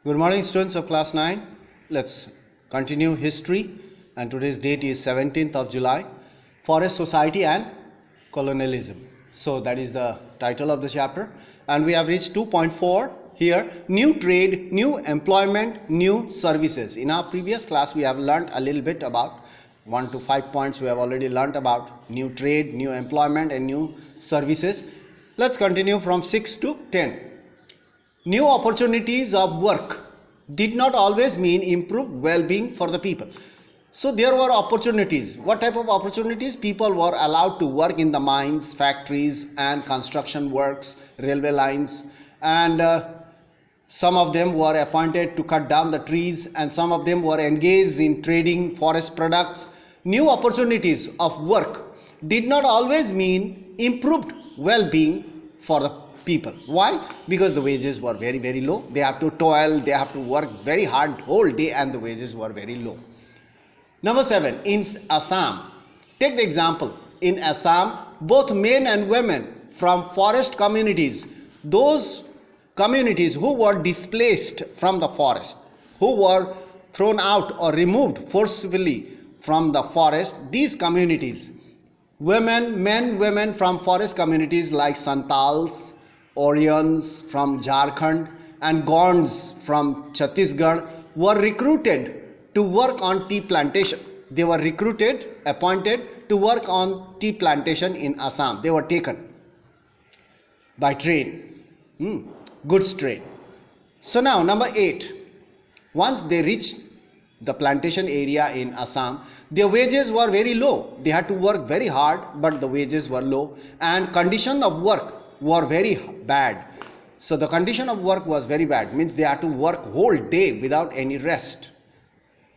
Good morning, students of class 9. Let's continue history, and today's date is 17th of July, Forest Society and Colonialism. So that is the title of the chapter, and we have reached 2.4 here, new trade, new employment, new services. In our previous class we have learnt a little bit about 1 to 5 points. We have already learnt about new trade, new employment and new services. Let's continue from 6 to 10. New opportunities of work did not always mean improved well-being for the people. So there were opportunities. What type of opportunities? People were allowed to work in the mines, factories and construction works, railway lines, and some of them were appointed to cut down the trees, and some of them were engaged in trading forest products. New opportunities of work did not always mean improved well-being for the people. Why? Because the wages were very, very low. They have to toil, they have to work very hard whole day, and the wages were very low. Number 7, in Assam. Take the example. In Assam, both men and women from forest communities, those communities who were displaced from the forest, who were thrown out or removed forcibly from the forest, these communities, women from forest communities like Santals, Oryans from Jharkhand and Gonds from Chhattisgarh were recruited to work on tea plantation. They were recruited, appointed to work on tea plantation in Assam. They were taken by train, goods train. So now number 8, once they reached the plantation area in Assam, their wages were very low. They had to work very hard, but the wages were low, and condition of work were very bad. So the condition of work was very bad, means they had to work whole day without any rest,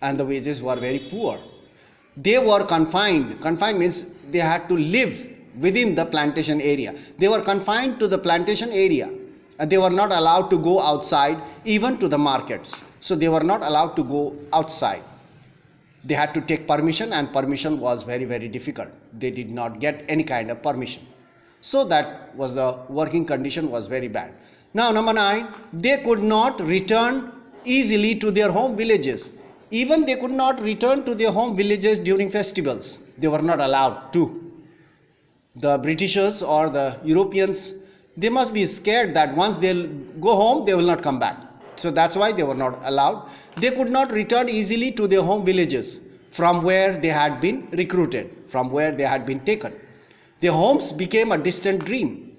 and the wages were very poor. They were confined. Confined means they had to live within the plantation area. They were confined to the plantation area, and they were not allowed to go outside, even to the markets. So they were not allowed to go outside. They had to take permission, and permission was very, very difficult. They did not get any kind of permission. So that was the working condition was very bad. Now number 9, they could not return easily to their home villages. Even they could not return to their home villages during festivals. They were not allowed to. The Britishers or the Europeans, they must be scared that once they go home, they will not come back. So that's why they were not allowed. They could not return easily to their home villages from where they had been recruited, from where they had been taken. Their homes became a distant dream.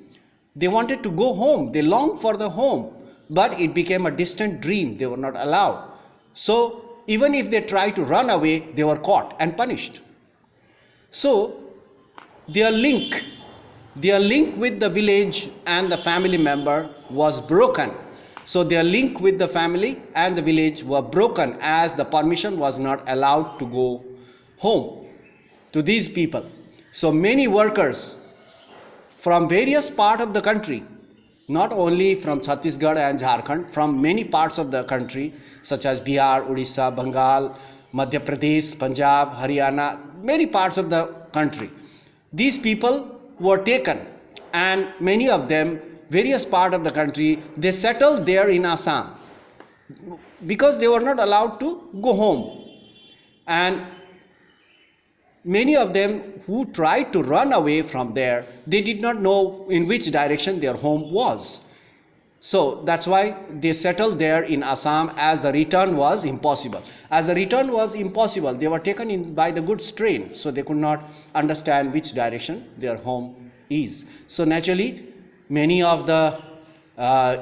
They wanted to go home. They longed for the home, but it became a distant dream. They were not allowed. So even if they tried to run away, they were caught and punished. So their link with the village and the family member was broken. So their link with the family and the village were broken, as the permission was not allowed to go home to these people. So many workers from various parts of the country, not only from Chhattisgarh and Jharkhand, from many parts of the country such as Bihar, Odisha, Bengal, Madhya Pradesh, Punjab, Haryana, many parts of the country. These people were taken, and many of them, various parts of the country, they settled there in Assam because they were not allowed to go home. And many of them who tried to run away from there, they did not know in which direction their home was. So that's why they settled there in Assam, as the return was impossible. As the return was impossible, they were taken in by the goods train, so they could not understand which direction their home is. So naturally, many of the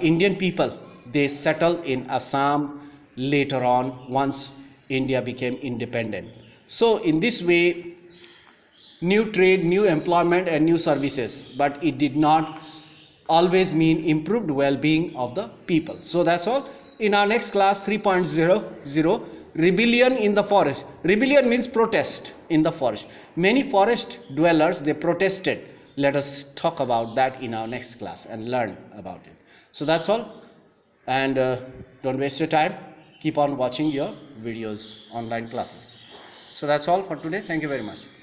Indian people, they settled in Assam later on, once India became independent. So in this way, new trade, new employment and new services, but it did not always mean improved well-being of the people. So that's all. In our next class, 3.00, rebellion in the forest. Rebellion means protest in the forest. Many forest dwellers, they protested. Let us talk about that in our next class and learn about it. So that's all, and don't waste your time. Keep on watching your videos, online classes. So that's all for today. Thank you very much.